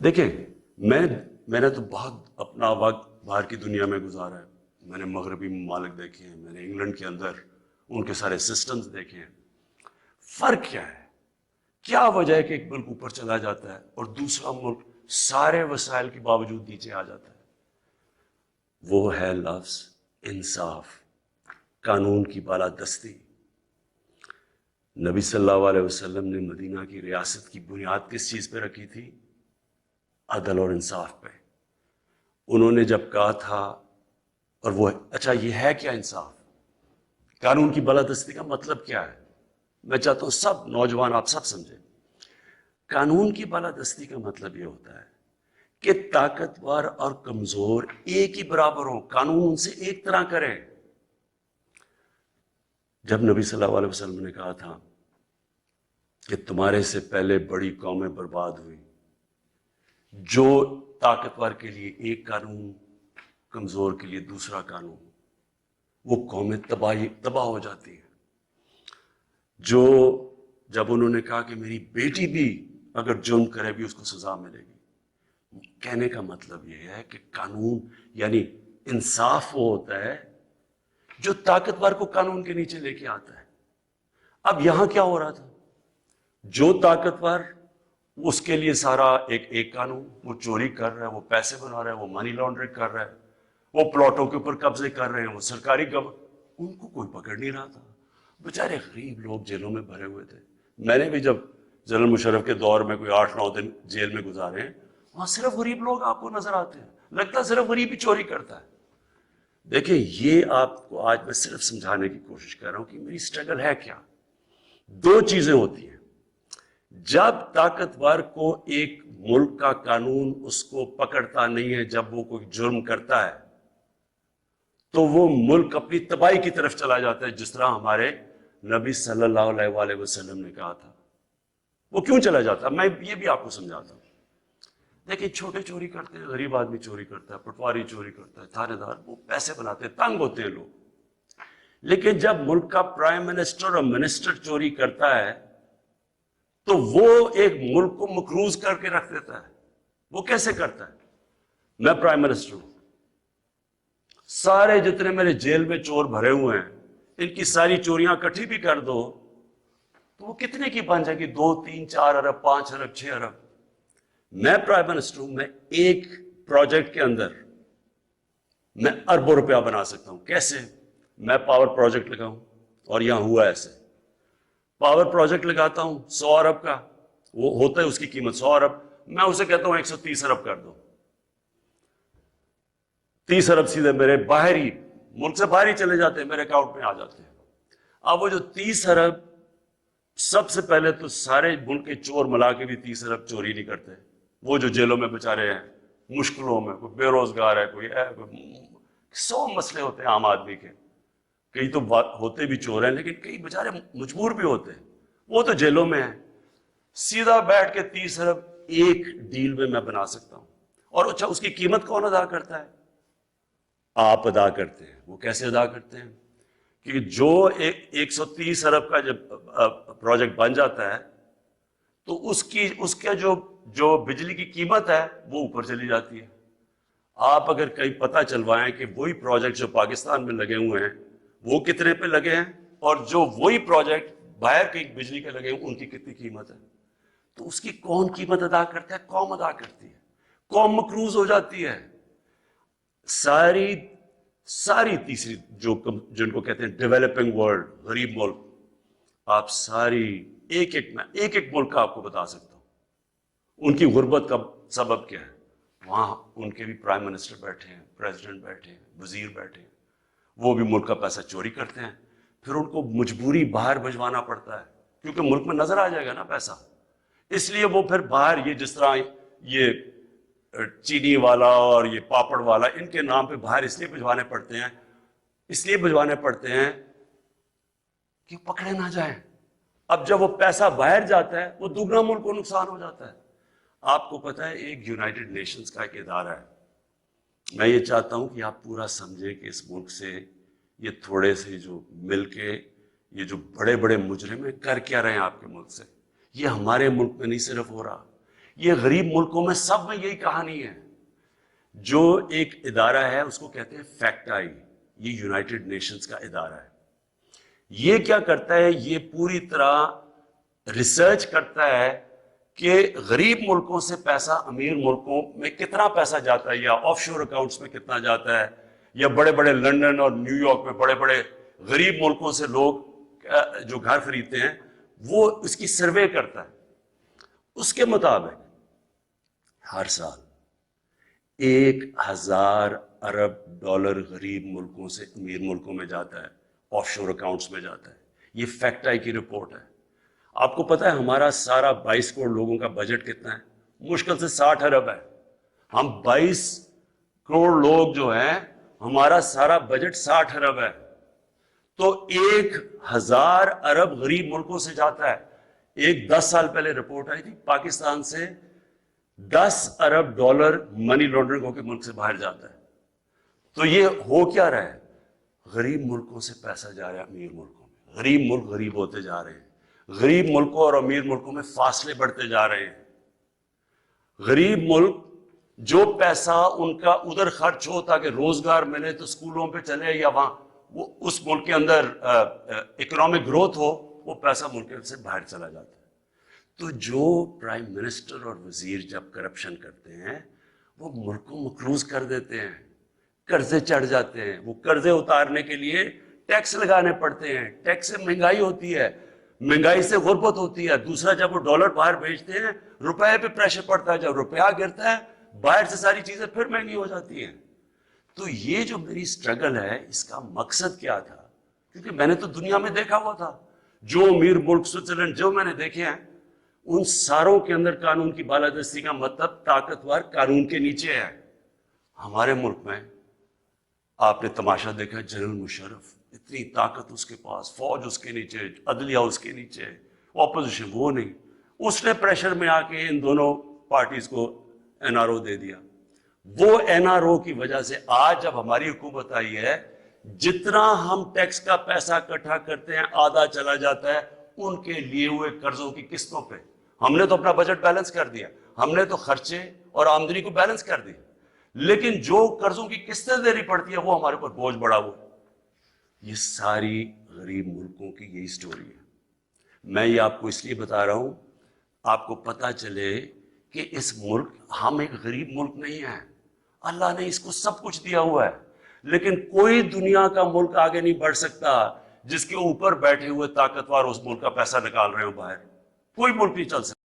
دیکھیں میں نے تو بہت اپنا وقت باہر کی دنیا میں گزارا ہے. میں نے مغربی ممالک دیکھے ہیں, میں نے انگلینڈ کے اندر ان کے سارے سسٹمز دیکھے ہیں. فرق کیا ہے؟ کیا وجہ ہے کہ ایک ملک اوپر چلا جاتا ہے اور دوسرا ملک سارے وسائل کے باوجود نیچے آ جاتا ہے؟ وہ ہے لفظ انصاف, قانون کی بالادستی. نبی صلی اللہ علیہ وسلم نے مدینہ کی ریاست کی بنیاد کس چیز پہ رکھی تھی؟ عدل اور انصاف پہ. انہوں نے جب کہا تھا, اور وہ اچھا یہ ہے کیا انصاف؟ قانون کی بالادستی کا مطلب کیا ہے؟ میں چاہتا ہوں سب نوجوان آپ سب سمجھیں. قانون کی بالادستی کا مطلب یہ ہوتا ہے کہ طاقتور اور کمزور ایک ہی برابر ہوں, قانون ان سے ایک طرح کرے. جب نبی صلی اللہ علیہ وسلم نے کہا تھا کہ تمہارے سے پہلے بڑی قومیں برباد ہوئی, جو طاقتور کے لیے ایک قانون, کمزور کے لیے دوسرا قانون, وہ قومیں تباہ ہو جاتی ہیں. جو جب انہوں نے کہا کہ میری بیٹی بھی اگر جرم کرے بھی اس کو سزا ملے گی, کہنے کا مطلب یہ ہے کہ قانون یعنی انصاف وہ ہوتا ہے جو طاقتور کو قانون کے نیچے لے کے آتا ہے. اب یہاں کیا ہو رہا تھا؟ جو طاقتور اس کے لیے سارا ایک قانون, وہ چوری کر رہا ہے, وہ پیسے بنا رہا ہے, وہ منی لانڈرنگ کر رہا ہے, وہ پلاٹوں کے اوپر قبضے کر رہے ہیں, وہ سرکاری ان کو کوئی پکڑ نہیں رہا تھا. بیچارے غریب لوگ جیلوں میں بھرے ہوئے تھے. میں نے بھی جب جنرل مشرف کے دور میں کوئی 8-9 دن جیل میں گزارے ہیں, وہاں صرف غریب لوگ آپ کو نظر آتے ہیں, لگتا ہے صرف غریب ہی چوری کرتا ہے. دیکھیں یہ آپ کو آج میں صرف سمجھانے کی کوشش کر رہا ہوں کہ میری سٹرگل ہے کیا. دو چیزیں ہوتی ہیں. جب طاقتور کو ایک ملک کا قانون اس کو پکڑتا نہیں ہے, جب وہ کوئی جرم کرتا ہے تو وہ ملک اپنی تباہی کی طرف چلا جاتا ہے, جس طرح ہمارے نبی صلی اللہ علیہ وآلہ وسلم نے کہا تھا. وہ کیوں چلا جاتا ہے میں یہ بھی آپ کو سمجھاتا ہوں. دیکھیں چھوٹے چوری کرتے ہیں, غریب آدمی چوری کرتا ہے, پٹواری چوری کرتا ہے, تھانے دار, وہ پیسے بناتے ہیں, تنگ ہوتے ہیں لوگ. لیکن جب ملک کا پرائم منسٹر اور منسٹر چوری کرتا ہے تو وہ ایک ملک کو مقروض کر کے رکھ دیتا ہے. وہ کیسے کرتا ہے؟ میں پرائم منسٹر ہوں, سارے جتنے میرے جیل میں چور بھرے ہوئے ہیں ان کی ساری چوریاں اکٹھی بھی کر دو تو وہ کتنے کی بن جائے گی؟ 2, 3, 4 ارب, 5 ارب, 6 ارب. میں پرائم منسٹر ہوں, میں ایک پروجیکٹ کے اندر میں اربوں روپیہ بنا سکتا ہوں. کیسے؟ میں پاور پروجیکٹ لگاؤں, اور یہاں ہوا ایسے, پاور پروجیکٹ لگاتا ہوں 100 ارب کا, وہ ہوتا ہے اس کی قیمت 100 ارب, میں اسے کہتا ہوں 130 ارب کر دو. 30 ارب سیدھے میرے باہری ملک سے باہر ہی چلے جاتے ہیں, میرے اکاؤنٹ میں آ جاتے ہیں. اب وہ جو 30 ارب, سب سے پہلے تو سارے ملک کے چور ملا کے بھی 30 ارب چوری نہیں کرتے. وہ جو جیلوں میں بیچارے ہیں, مشکلوں میں, کوئی بے روزگار ہے, کوئی 100 مسئلے ہوتے ہیں عام آدمی کے. کئی تو ہوتے بھی چور ہیں لیکن کئی بیچارے مجبور بھی ہوتے ہیں, وہ تو جیلوں میں ہیں. سیدھا بیٹھ کے 30 ارب ایک ڈیل میں میں بنا سکتا ہوں. اور اچھا اس کی قیمت کون ادا کرتا ہے؟ آپ ادا کرتے ہیں. وہ کیسے ادا کرتے ہیں؟ کہ جو 130 ارب کا جب پروجیکٹ بن جاتا ہے تو اس کا جو بجلی کی قیمت ہے وہ اوپر چلی جاتی ہے. آپ اگر کہیں پتہ چلوائیں کہ وہی پروجیکٹ جو پاکستان میں لگے ہوئے ہیں وہ کتنے پہ لگے ہیں, اور جو وہی پروجیکٹ باہر کے بجلی کے لگے ہیں ان کی کتنی قیمت ہے, تو اس کی کون قیمت ادا کرتا ہے؟ قوم ادا کرتی ہے. قوم مقروض ہو جاتی ہے. ساری تیسری جن کو کہتے ہیں ڈیولپنگ ورلڈ, غریب ملک, آپ ساری ایک ایک ملک کا آپ کو بتا سکتا ہوں ان کی غربت کا سبب کیا ہے. وہاں ان کے بھی پرائم منسٹر بیٹھے ہیں, پریزیڈنٹ بیٹھے ہیں, وزیر بیٹھے ہیں, وہ بھی ملک کا پیسہ چوری کرتے ہیں. پھر ان کو مجبوری باہر بھجوانا پڑتا ہے کیونکہ ملک میں نظر آ جائے گا نا پیسہ, اس لیے وہ پھر باہر, یہ جس طرح یہ چینی والا اور یہ پاپڑ والا, ان کے نام پہ باہر اس لیے بھجوانے پڑتے ہیں کہ پکڑے نہ جائیں. اب جب وہ پیسہ باہر جاتا ہے وہ دوگنا ملک کو نقصان ہو جاتا ہے. آپ کو پتہ ہے ایک یونائٹڈ نیشنز کا ایک ادارہ ہے, میں یہ چاہتا ہوں کہ آپ پورا سمجھیں کہ اس ملک سے یہ تھوڑے سے جو مل کے یہ جو بڑے بڑے مجرم ہیں کر کیا رہے ہیں آپ کے ملک سے. یہ ہمارے ملک میں نہیں صرف ہو رہا, یہ غریب ملکوں میں سب میں یہی کہانی ہے. جو ایک ادارہ ہے اس کو کہتے ہیں فیکٹ آئی، یہ یونائٹڈ نیشنز کا ادارہ ہے. یہ کیا کرتا ہے؟ یہ پوری طرح ریسرچ کرتا ہے کہ غریب ملکوں سے پیسہ امیر ملکوں میں کتنا پیسہ جاتا ہے، یا آف شور اکاؤنٹس میں کتنا جاتا ہے، یا بڑے بڑے لنڈن اور نیو یارک میں بڑے بڑے غریب ملکوں سے لوگ جو گھر خریدتے ہیں وہ اس کی سروے کرتا ہے. اس کے مطابق ہر سال 1000 ارب ڈالر غریب ملکوں سے امیر ملکوں میں جاتا ہے، آف شور اکاؤنٹس میں جاتا ہے. یہ فیکٹ آئی کی رپورٹ ہے. آپ کو پتا ہے ہمارا سارا 22 کروڑ لوگوں کا بجٹ کتنا ہے؟ مشکل سے 60 ارب ہے. ہم 22 کروڑ لوگ جو ہیں، ہمارا سارا بجٹ 60 ارب ہے. تو 1000 ارب غریب ملکوں سے جاتا ہے. ایک 10 سال پہلے رپورٹ آئی تھی، پاکستان سے 10 ارب ڈالر منی لانڈرنگ ہو کے ملک سے باہر جاتا ہے. تو یہ ہو کیا رہا ہے؟ غریب ملکوں سے پیسہ جا رہا ہے امیر ملکوں میں. غریب ملک غریب ہوتے جا رہے ہیں. غریب ملکوں اور امیر ملکوں میں فاصلے بڑھتے جا رہے ہیں. غریب ملک جو پیسہ ان کا ادھر خرچ ہو تاکہ روزگار ملے تو اسکولوں پہ چلے، یا وہاں وہ اس ملک کے اندر اکنامک گروتھ ہو، وہ پیسہ ملک سے باہر چلا جاتا ہے. تو جو پرائم منسٹر اور وزیر جب کرپشن کرتے ہیں وہ ملک کو مقروض کر دیتے ہیں، قرضے چڑھ جاتے ہیں. وہ قرضے اتارنے کے لیے ٹیکس لگانے پڑتے ہیں. ٹیکس سے مہنگائی ہوتی ہے، مہنگائی سے غربت ہوتی ہے. دوسرا جب وہ ڈالر باہر بھیجتے ہیں روپے پہ پریشر پڑتا ہے. جب روپیہ گرتا ہے باہر سے ساری چیزیں پھر مہنگی ہو جاتی ہیں. تو یہ جو میری سٹرگل ہے اس کا مقصد کیا تھا؟ کیونکہ میں نے تو دنیا میں دیکھا ہوا تھا، جو امیر ملک سوئٹزرلینڈ جو میں نے دیکھے ہیں ان ساروں کے اندر قانون کی بالادستی کا مطلب طاقتور قانون کے نیچے ہے. ہمارے ملک میں آپ نے تماشا دیکھا، جنرل مشرف اتنی طاقت اس کے پاس، فوج اس کے نیچے، عدلیہ اس کے نیچے، اپوزیشن وہ نہیں. اس نے پریشر میں آ کے ان دونوں پارٹیز کو این آر او دے دیا. وہ این آر او کی وجہ سے آج جب ہماری حکومت آئی ہے، جتنا ہم ٹیکس کا پیسہ اکٹھا کرتے ہیں آدھا چلا جاتا ہے ان کے لیے ہوئے قرضوں کی قسطوں پہ. ہم نے تو اپنا بجٹ بیلنس کر دیا، ہم نے تو خرچے اور آمدنی کو بیلنس کر دیا، لیکن جو قرضوں کی قسطیں دینی پڑتی ہے وہ ہمارے اوپر بوجھ بڑھا ہوا ہے. یہ ساری غریب ملکوں کی یہی سٹوری ہے. میں یہ آپ کو اس لیے بتا رہا ہوں آپ کو پتا چلے کہ اس ملک، ہم ایک غریب ملک نہیں ہیں. اللہ نے اس کو سب کچھ دیا ہوا ہے، لیکن کوئی دنیا کا ملک آگے نہیں بڑھ سکتا جس کے اوپر بیٹھے ہوئے طاقتور اس ملک کا پیسہ نکال رہے ہو باہر. کوئی ملک نہیں چل سکتا.